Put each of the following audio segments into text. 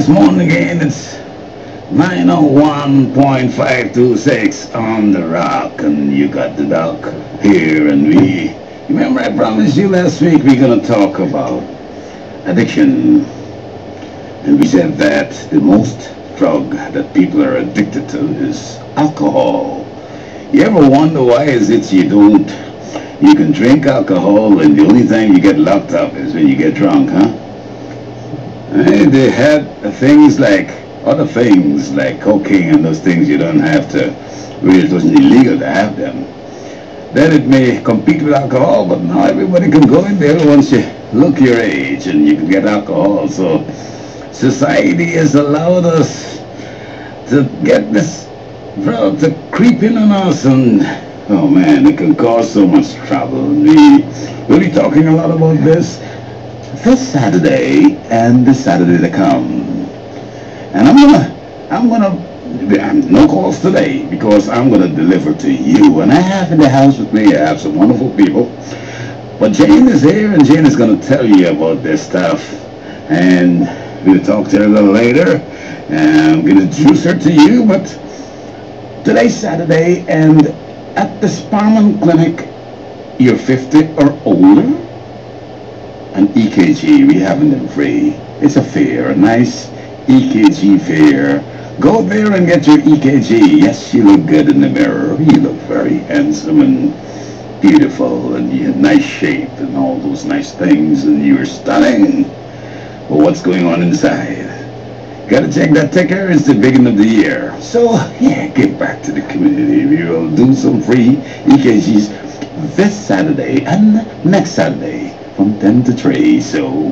it's morning again. It's 901.526 on the rock, and you got the doc here, and we. Remember, I promised you last week we're gonna talk about addiction, and we said that the most drug that people are addicted to is alcohol. You ever wonder why is it you can drink alcohol and the only time you get locked up is when you get drunk, huh? They had other things like cocaine and those things you don't have to, really it wasn't illegal to have them. Then it may compete with alcohol, but now everybody can go in there once you look your age and you can get alcohol. So society has allowed us to get this drug to creep in on us, and oh man, it can cause so much trouble. We'll be talking a lot about this Saturday and the Saturday to come. And no calls today because I'm gonna deliver to you. And I have in the house with me, I have some wonderful people. But Jane is here, and Jane is gonna tell you about this stuff. And we'll talk to her a little later. And I'm gonna introduce her to you, but today's Saturday, and at the Sparman Clinic, you're 50 or older, an EKG, we having them free. It's a fair, a nice EKG fair. Go there and get your EKG. Yes, you look good in the mirror. You look very handsome and beautiful, and you have nice shape and all those nice things, and you're stunning. But what's going on inside? Gotta check that ticker. It's the beginning of the year. So, yeah, get back to the community. We will do some free EKGs this Saturday and next Saturday from 10 to 3. So,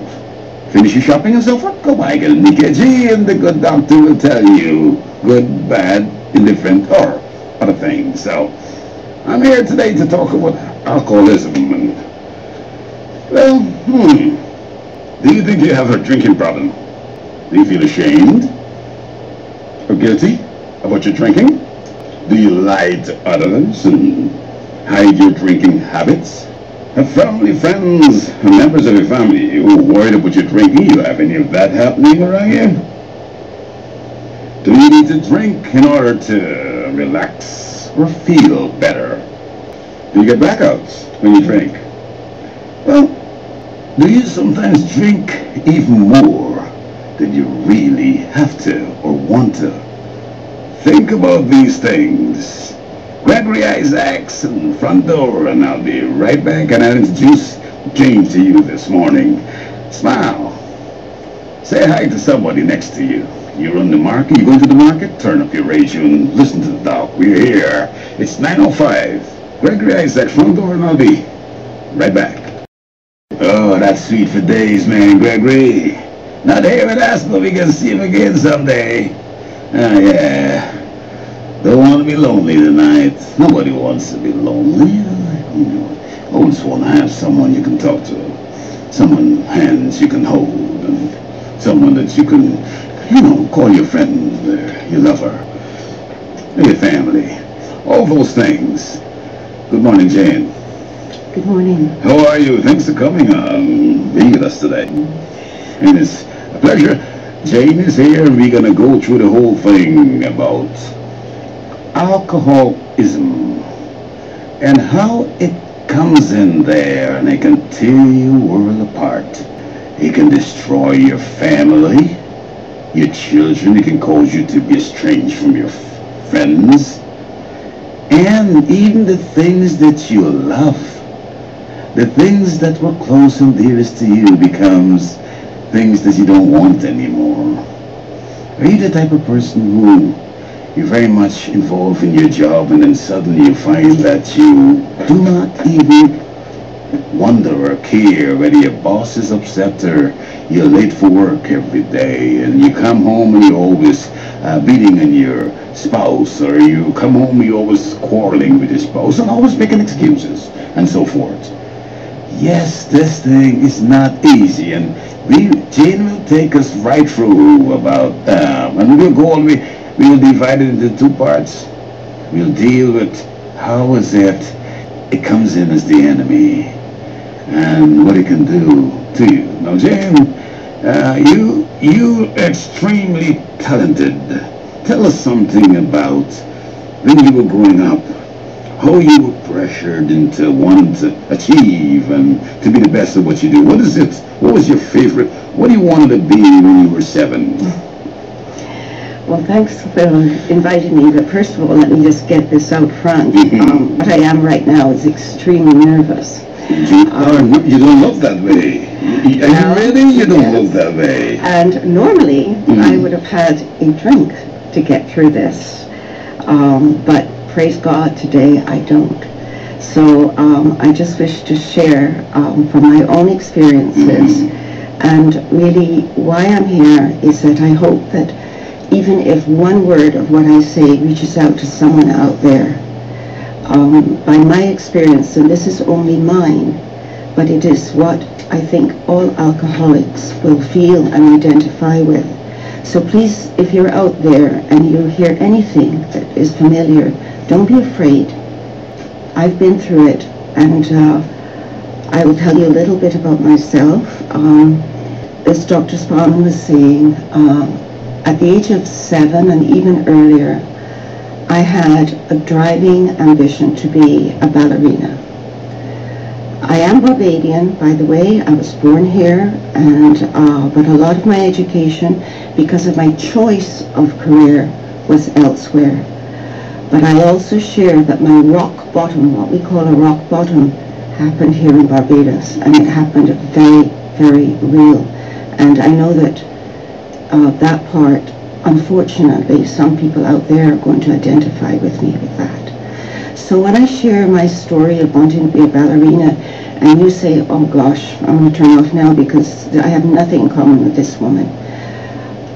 finish your shopping and so forth. Go by, get an EKG, and the good doctor will tell you good, bad, indifferent, or other things. So, I'm here today to talk about alcoholism. And, well, do you think you have a drinking problem? Do you feel ashamed or guilty about your drinking? Do you lie to others and hide your drinking habits? Have family, friends, and members of your family who are worried about your drinking? You have any of that happening around you? Do you need to drink in order to relax or feel better? Do you get blackouts when you drink? Well, do you sometimes drink even more than you really have to or want to? Think about these things. Gregory Isaacs in the front door, and I'll be right back, and I'll introduce Jane to you this morning. Smile. Say hi to somebody next to you. You're on the market, you going to the market? Turn up your radio and listen to the doc. We're here. It's 9:05. Gregory Isaacs, front door, and I'll be right back. Oh, that's sweet for days, man, Gregory. Not here with us, but we can see him again someday. Oh, yeah. Don't want to be lonely tonight. Nobody wants to be lonely. You always want to have someone you can talk to. Someone, hands you can hold. And someone that you can, call your friend, your lover, your family. All those things. Good morning, Jane. Good morning. How are you? Thanks for coming being with us today. And it's a pleasure. Jane is here, and we're going to go through the whole thing about alcoholism and how it comes in there, and it can tear your world apart. It can destroy your family, your children. It can cause you to be estranged from your friends, and even the things that you love. The things that were close and dearest to you becomes things that you don't want anymore. Are you the type of person who you're very much involved in your job, and then suddenly you find that you do not even wonder or care whether your boss is upset or you're late for work every day, and you come home and you're always beating on your spouse, or you come home and you're always quarreling with your spouse and always making excuses and so forth? Yes, this thing is not easy, and Jane will take us right through about, and we'll go all the way. We will divide it into two parts. We'll deal with how is it comes in as the enemy and what it can do to you. Now, Jane, you you're extremely talented. Tell us something about when you were growing up, how you were pressured into wanting to achieve and to be the best at what you do. What is it? What was your favorite? What do you wanted to be when you were 7? Well, thanks for inviting me, but first of all, let me just get this out front. What I am right now is extremely nervous. You don't look that way. Are you ready? You don't look that way. And normally, I would have had a drink to get through this. But praise God, today I don't. So I just wish to share from my own experiences. And really, why I'm here is that I hope that even if one word of what I say reaches out to someone out there, by my experience, and this is only mine, but it is what I think all alcoholics will feel and identify with. So please, if you're out there and you hear anything that is familiar, don't be afraid. I've been through it, and I will tell you a little bit about myself. As Dr. Spallman was saying, at the age of 7 and even earlier, I had a driving ambition to be a ballerina. I am Barbadian, by the way. I was born here, and but a lot of my education, because of my choice of career, was elsewhere. But I also share that my rock bottom, what we call a rock bottom, happened here in Barbados, and it happened very, very real. And I know that that part, unfortunately, some people out there are going to identify with me with that. So when I share my story of wanting to be a ballerina, and you say, oh gosh, I'm going to turn off now because I have nothing in common with this woman.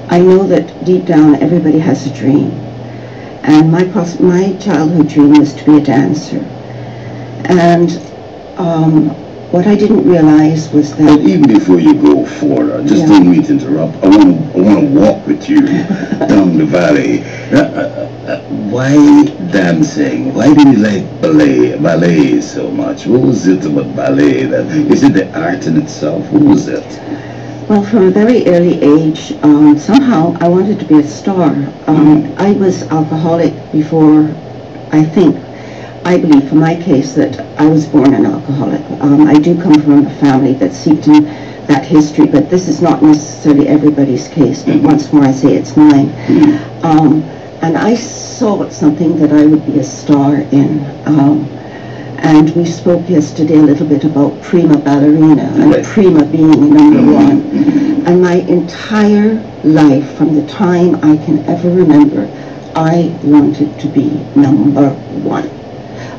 I know that deep down everybody has a dream. And my childhood dream was to be a dancer. And what I didn't realize was that... But even before you go forward, just don't mean to interrupt. I want to walk with you down the valley. Why dancing? Why did you like ballet so much? What was it about ballet? Is it the art in itself? What was it? Well, from a very early age, somehow I wanted to be a star. I was alcoholic before, I believe for my case that I was born an alcoholic. I do come from a family that seeped in that history, but this is not necessarily everybody's case, but once more I say it's mine. And I saw something that I would be a star in. And we spoke yesterday a little bit about prima ballerina, and prima being number one. And my entire life, from the time I can ever remember, I wanted to be number one.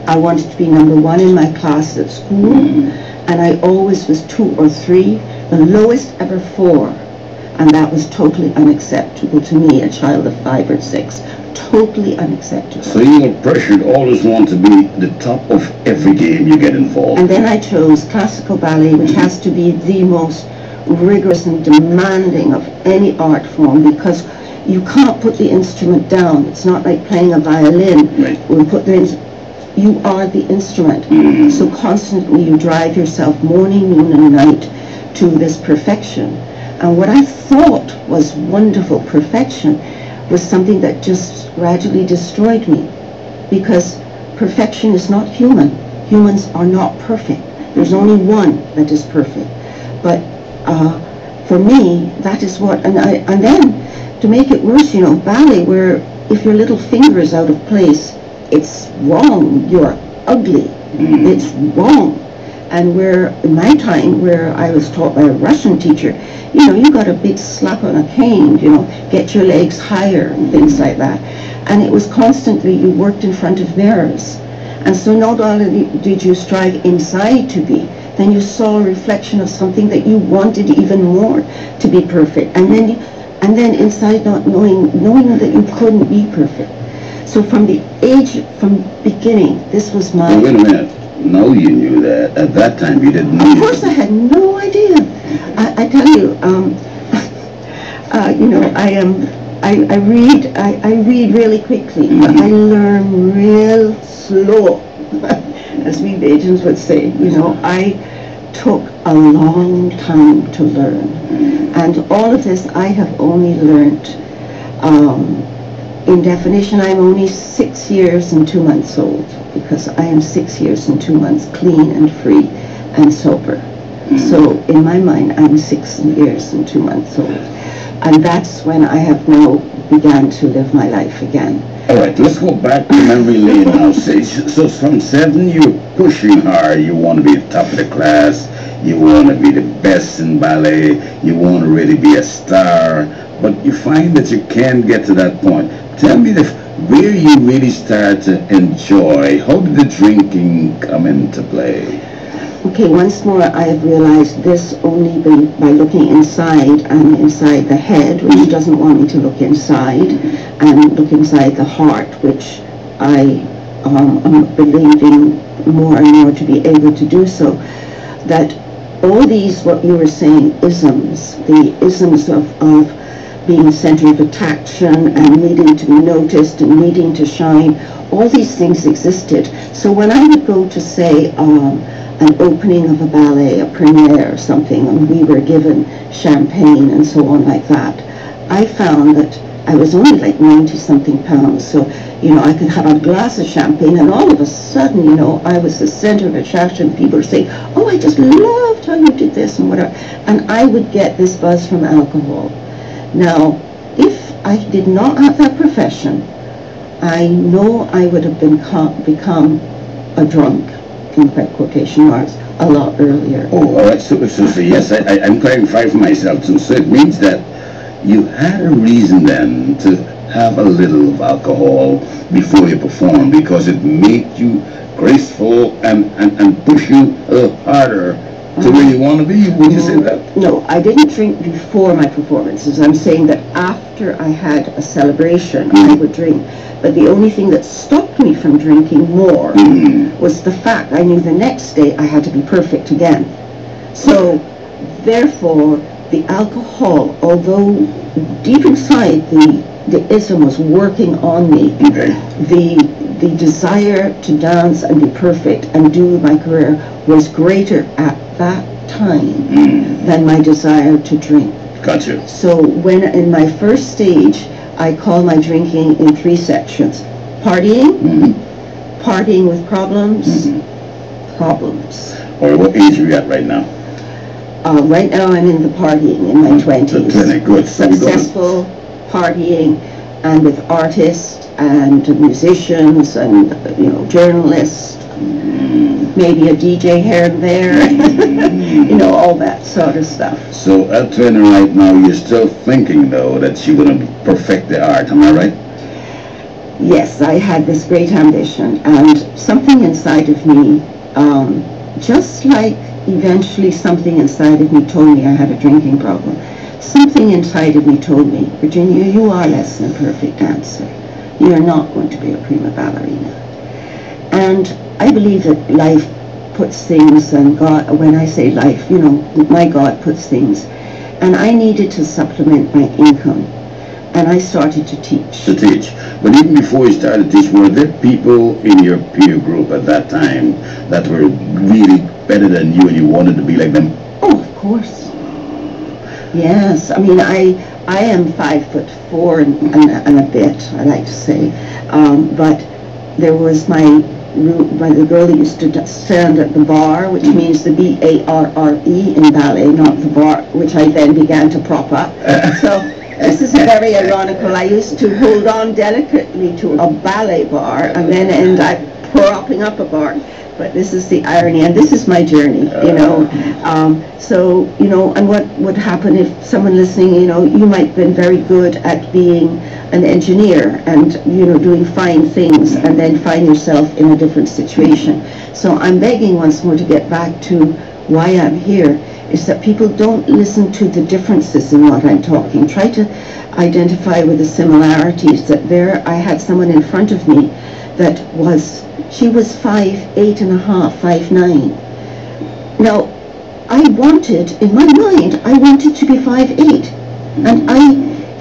I wanted to be number one in my class at school, and I always was 2 or 3, the lowest ever 4. And that was totally unacceptable to me, a child of 5 or 6. Totally unacceptable. So you were pressured, always want to be the top of every game you get involved. And then I chose classical ballet, which has to be the most rigorous and demanding of any art form, because you can't put the instrument down. It's not like playing a violin. We put the you are the instrument. So constantly you drive yourself morning, noon, and night to this perfection. And what I thought was wonderful perfection was something that just gradually destroyed me, because perfection is not human. Humans are not perfect. There's only one that is perfect. But for me, that is what, and then to make it worse, you know, ballet, where if your little finger is out of place, it's wrong. You're ugly. It's wrong. And where, in my time, where I was taught by a Russian teacher, you know, you got a big slap on a cane, you know, get your legs higher and things like that. And it was constantly, you worked in front of mirrors. And so not only did you strive inside to be, then you saw a reflection of something that you wanted even more to be perfect. And then inside not knowing that you couldn't be perfect. So from beginning, this was my... Wait a minute. No, you knew that. At that time, you didn't know. Of course, I had no idea. I tell you, you know, I read really quickly, but I learn real slow, as we Bajans would say. You know, I took a long time to learn. And all of this I have only learned. In definition, I'm only 6 years and 2 months old, because I am 6 years and 2 months clean and free and sober. So in my mind, I'm 6 years and 2 months old. And that's when I have now began to live my life again. All right, let's go back to memory lane now. So from 7, you're pushing hard. You want to be the top of the class. You want to be the best in ballet. You want to really be a star. But you find that you can't get to that point. Tell me where you really start to enjoy. How did the drinking come into play? Okay, once more, I have realized this only by looking inside and inside the head, which doesn't want me to look inside, and look inside the heart, which I am believing more and more to be able to do so. That all these, what you were saying, isms, the isms of being a center of attraction and needing to be noticed and needing to shine, all these things existed. So when I would go to, say, an opening of a ballet, a premiere or something, and we were given champagne and so on like that, I found that I was only like 90-something pounds, so, I could have a glass of champagne, and all of a sudden, I was the center of attraction. People would say, oh, I just loved how you did this and whatever, and I would get this buzz from alcohol. Now, if I did not have that profession, I know I would have become a drunk, in quotation marks, a lot earlier. Oh, all right. So yes, I'm clarifying for myself too. So it means that you had a reason then to have a little of alcohol before you perform, because it made you graceful and push you a little harder to where you want to be. Would you say that? No, I didn't drink before my performances. I'm saying that after I had a celebration, I would drink. But the only thing that stopped me from drinking more was the fact I knew the next day I had to be perfect again. So, therefore, the alcohol, although deep inside the ism was working on me, the desire to dance and be perfect and do my career was greater at that time than my desire to drink. Gotcha. So when in my first stage, I call my drinking in 3 sections: partying, partying with problems, problems. Or what age are you at right now? Right now I'm in the partying, in my 20s. Good. Successful partying, and with artists and musicians and journalists, maybe a DJ here and there, all that sort of stuff. So at 20 right now, you're still thinking though that you're going to perfect the art, am I right? Yes, I had this great ambition, and something inside of me, just like eventually something inside of me told me I had a drinking problem, something inside of me told me, Virginia, you are less than a perfect dancer. You're not going to be a prima ballerina. And I believe that life puts things, and God, when I say life, my God puts things. And I needed to supplement my income. And I started to teach. But even before you started to teach, were there people in your peer group at that time that were really better than you and you wanted to be like them? Oh, of course. Yes. I mean, I am 5'4" and a bit, I like to say. But there was by the girl that used to stand at the bar, which means the B-A-R-R-E in ballet, not the bar, which I then began to prop up. So this is very ironical. I used to hold on delicately to a ballet bar and then end up propping up a bar. But this is the irony, and this is my journey, So, and what would happen if someone listening, you might have been very good at being an engineer and, doing fine things, and then find yourself in a different situation. So I'm begging once more to get back to why I'm here, is that people don't listen to the differences in what I'm talking. Try to identify with the similarities. That I had someone in front of me that she was 5'8.5", 5'9". Now, in my mind, I wanted to be 5'8", and I,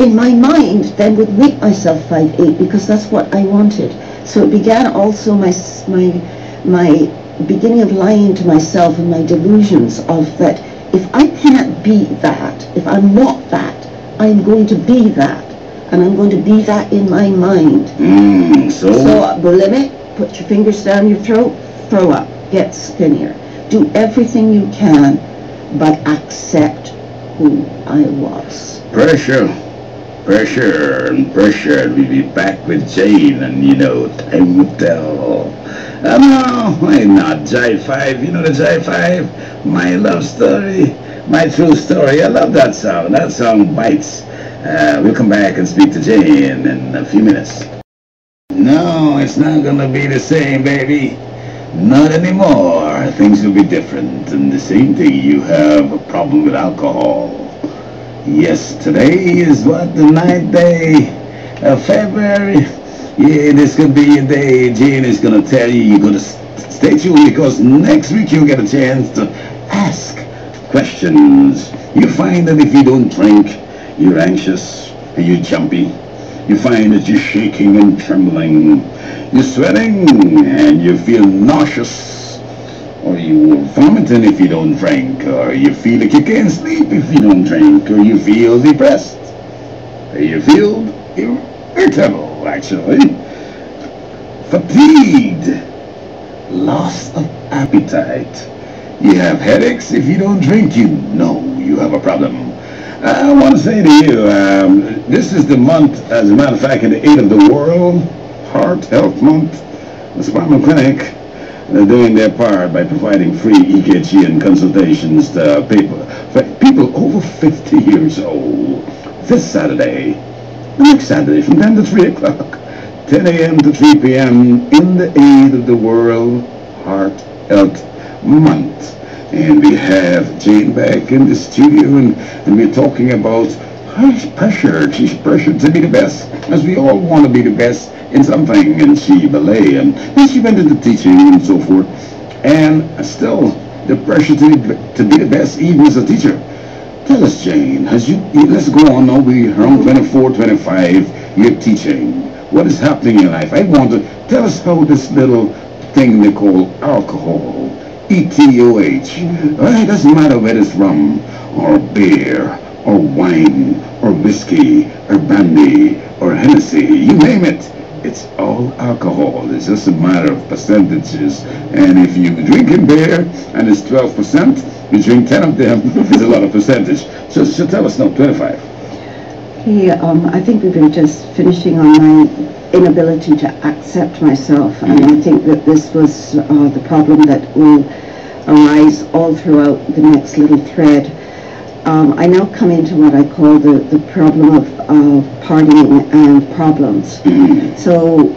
in my mind, then would make myself 5'8", because that's what I wanted. So it began also my beginning of lying to myself and my delusions of that if I can't be that, if I'm not that, I'm going to be that. And I'm going to be that in my mind. So limit, put your fingers down your throat, throw up, get skinnier. Do everything you can, but accept who I was. Pressure, and pressure. We'll be back with Jane, and time will tell. No, I'm not Jive 5. You know the Jive 5? My love story, my true story. I love that song. That song bites. We'll come back and speak to Jane in a few minutes. No, it's not gonna be the same, baby. Not anymore. Things will be different. And the same thing, you have a problem with alcohol. Yes, today is what, the 9th day of February? Yeah, this could be a day Jane is gonna tell you. You're gonna stay tuned, because next week you'll get a chance to ask questions. You find that if you don't drink, you're anxious and you're jumpy. You find that you're shaking and trembling. You're sweating and you feel nauseous. Or you're vomiting if you don't drink. Or you feel like you can't sleep if you don't drink. Or you feel depressed. Or you feel irritable, actually. Fatigued. Loss of appetite. You have headaches if you don't drink. You know you have a problem. I want to say to you, this is the month, as a matter of fact, in the 8th of the World Heart Health Month. The Spinal Clinic, they're doing their part by providing free EKG and consultations to people over 50 years old. This Saturday, the next Saturday, from 10 to 3 o'clock, 10 a.m. to 3 p.m. in the 8th of the World Heart Health Month. And we have Jane back in the studio, and we're talking about her pressure. She's pressured to be the best, as we all want to be the best in something. And she ballet, and then she went into teaching and so forth. And still, the pressure to be the best, even as a teacher. Tell us, Jane, let's go on now. We're around 24, 25, you're teaching. What is happening in your life? I want to tell us how this little thing they call alcohol, ETOH. It doesn't matter whether it's rum, or beer, or wine, or whiskey, or brandy, or Hennessy, you name it. It's all alcohol. It's just a matter of percentages. And if you drink in beer and it's 12%, you drink 10 of them, it's a lot of percentage. So tell us now, 25. Okay, I think we were just finishing on my inability to accept myself, and I think that this was the problem that will arise all throughout the next little thread. I now come into what I call the problem of partying and problems. So,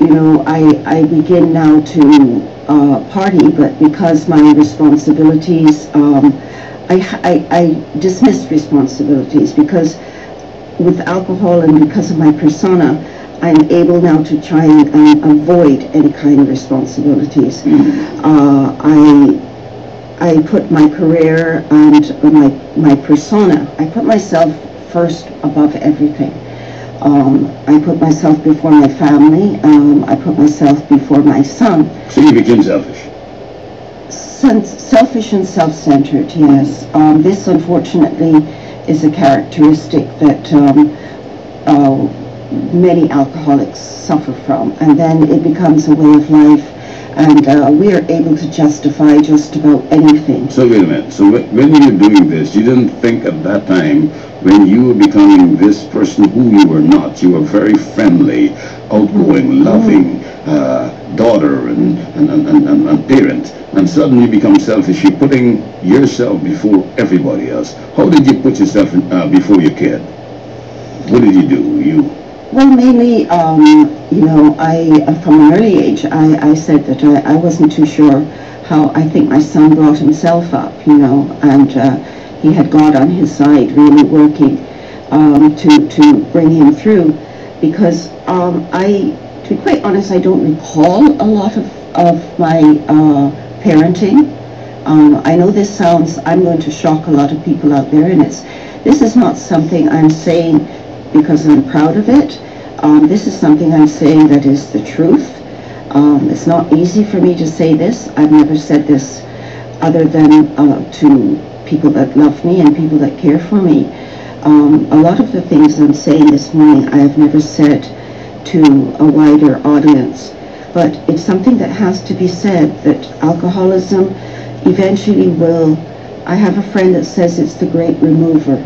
I begin now to party, but because my responsibilities, I dismissed responsibilities, because with alcohol and because of my persona, I'm able now to try and avoid any kind of responsibilities. I put my career and my persona, I put myself first above everything. I put myself before my family. I put myself before my son. So you became selfish? Selfish and self-centered, yes. This, unfortunately, is a characteristic that many alcoholics suffer from, and then it becomes a way of life, and we are able to justify just about anything. So wait a minute, so when you were doing this, you didn't think at that time, when you were becoming this person who you were not, you were very friendly, outgoing, loving, daughter and parent, and suddenly you become selfish, you're putting yourself before everybody else. How did you put yourself before your kid? What did you do? Well, mainly, from an early age, I said that I wasn't too sure how. I think my son brought himself up, and he had God on his side, really working to bring him through, because to be quite honest, I don't recall a lot of my parenting. I know this sounds, I'm going to shock a lot of people out there, and this is not something I'm saying because I'm proud of it. This is something I'm saying that is the truth. It's not easy for me to say this. I've never said this other than to people that love me and people that care for me. A lot of the things I'm saying this morning I have never said to a wider audience, but it's something that has to be said, that alcoholism eventually will. I have a friend that says it's the great remover,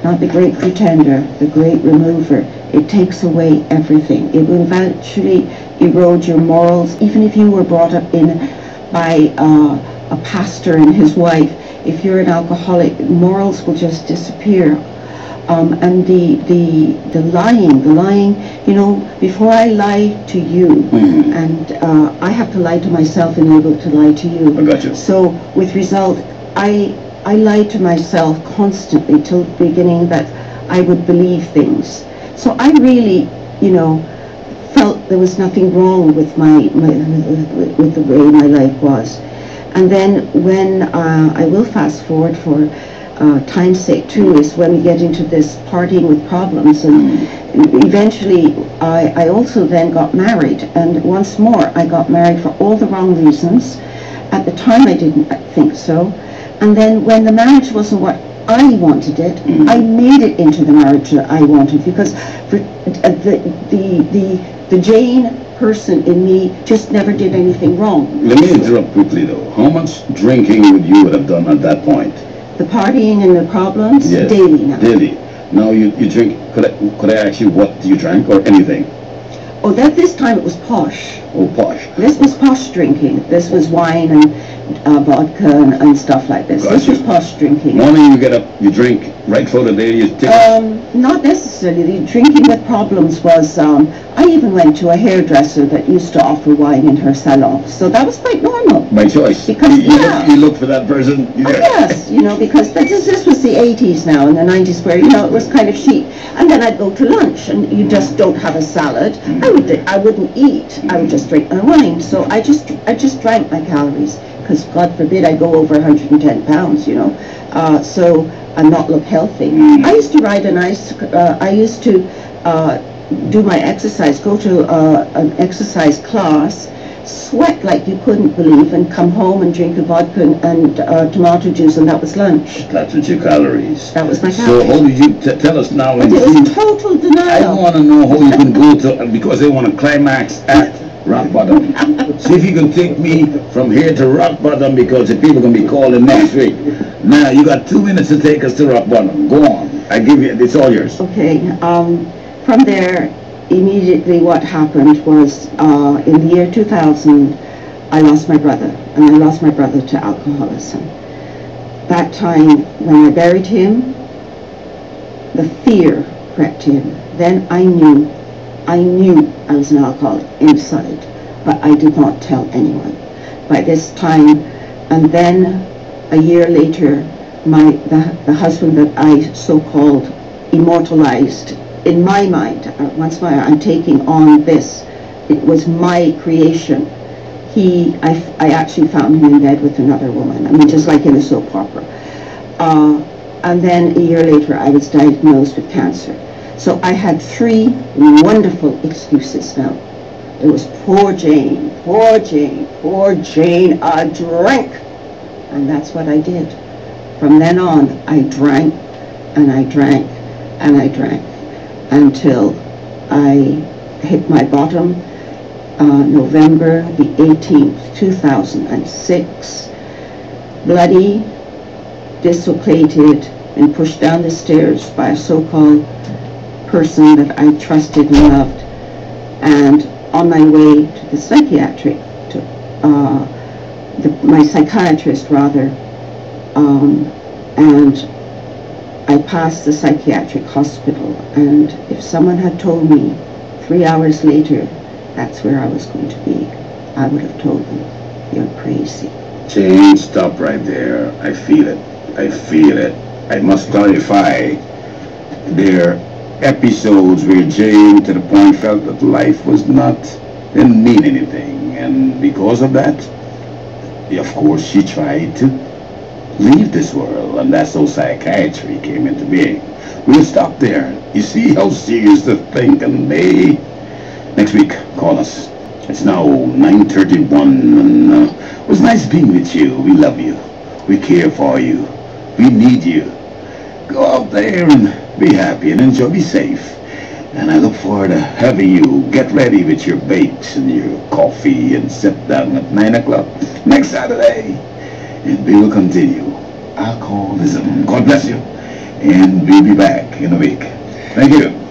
not the great pretender, the great remover. It takes away everything. It will eventually erode your morals. Even if you were brought up in by a pastor and his wife, if you're an alcoholic, morals will just disappear. And the lying, you know, before I lie to you, and I have to lie to myself in order to lie to you. I got you. So with result, I lied to myself constantly till the beginning that I would believe things. So I really, you know, felt there was nothing wrong with with the way my life was. And then when I will fast forward for time's sake too, is when we get into this partying with problems, and eventually I also then got married, and once more I got married for all the wrong reasons. At the time I didn't think so, and then when the marriage wasn't what I wanted it, I made it into the marriage that I wanted, because the Jane person in me just never did anything wrong. Let me interrupt quickly though. How much drinking would you have done at that point? The partying and the problems? Yes. Daily now. Daily. Now you drink, could I ask you what you drank or anything? Oh, this time it was posh. Oh, posh. This was posh drinking. This was wine and vodka and stuff like this. Got This you. was posh drinking. Morning you get up, you drink right for the day, you take Not necessarily. The drinking with problems was, I even went to a hairdresser that used to offer wine in her salon. So that was quite normal. by choice. Because, you look for that person. Oh, yes, you know, because this was the 80s now, and the 90s where, you know, it was kind of chic. And then I'd go to lunch, and you just don't have a salad. I wouldn't eat. I would just drink my wine. So I just drank my calories, because God forbid I go over 110 pounds, you know, so and not look healthy. I used to ride I used to do my exercise, go to an exercise class, sweat like you couldn't believe, and come home and drink a vodka and tomato juice, and that was lunch. That's what your calories. That was my So calories. how did you tell us now? But it was total I denial. want to know how you can go to, because they want to climax at rock bottom. See if you can take me from here to rock bottom, because the people going to be calling next week. Now, you got 2 minutes to take us to rock bottom. Go on. I give you, it's all yours. Okay, from there, immediately what happened was, in the year 2000, I lost my brother, and I lost my brother to alcoholism. That time, when I buried him, the fear crept in. Then I knew I was an alcoholic inside, but I did not tell anyone. By this time, and then a year later, the husband that I so-called immortalized in my mind, once more I'm taking on this, it was my creation. I actually found him in bed with another woman. I mean, just like in a soap opera. And then a year later, I was diagnosed with cancer. So I had 3 wonderful excuses now. It was poor Jane, poor Jane, poor Jane, I drank. And that's what I did. From then on, I drank, and I drank, and I drank, until I hit my bottom, November the 18th, 2006, bloody, dislocated, and pushed down the stairs by a so-called person that I trusted and loved, and on my way to the psychiatric, my psychiatrist rather, and I passed the psychiatric hospital, and if someone had told me 3 hours later that's where I was going to be, I would have told them, you're crazy. Jane, stop right there. I feel it. I feel it. I must clarify, there are episodes where Jane to the point felt that life didn't mean anything, and because of that, of course she tried to leave this world, and that's how psychiatry came into being. We'll stop there. You see how serious the thing can be? Next week, call us. It's now 9:31, and it was nice being with you. We love you. We care for you. We need you. Go out there and be happy and enjoy. Be safe. And I look forward to having you get ready with your bakes and your coffee and sit down at 9 o'clock next Saturday. And we will continue alcoholism. God bless you. And we'll be back in a week. Thank you.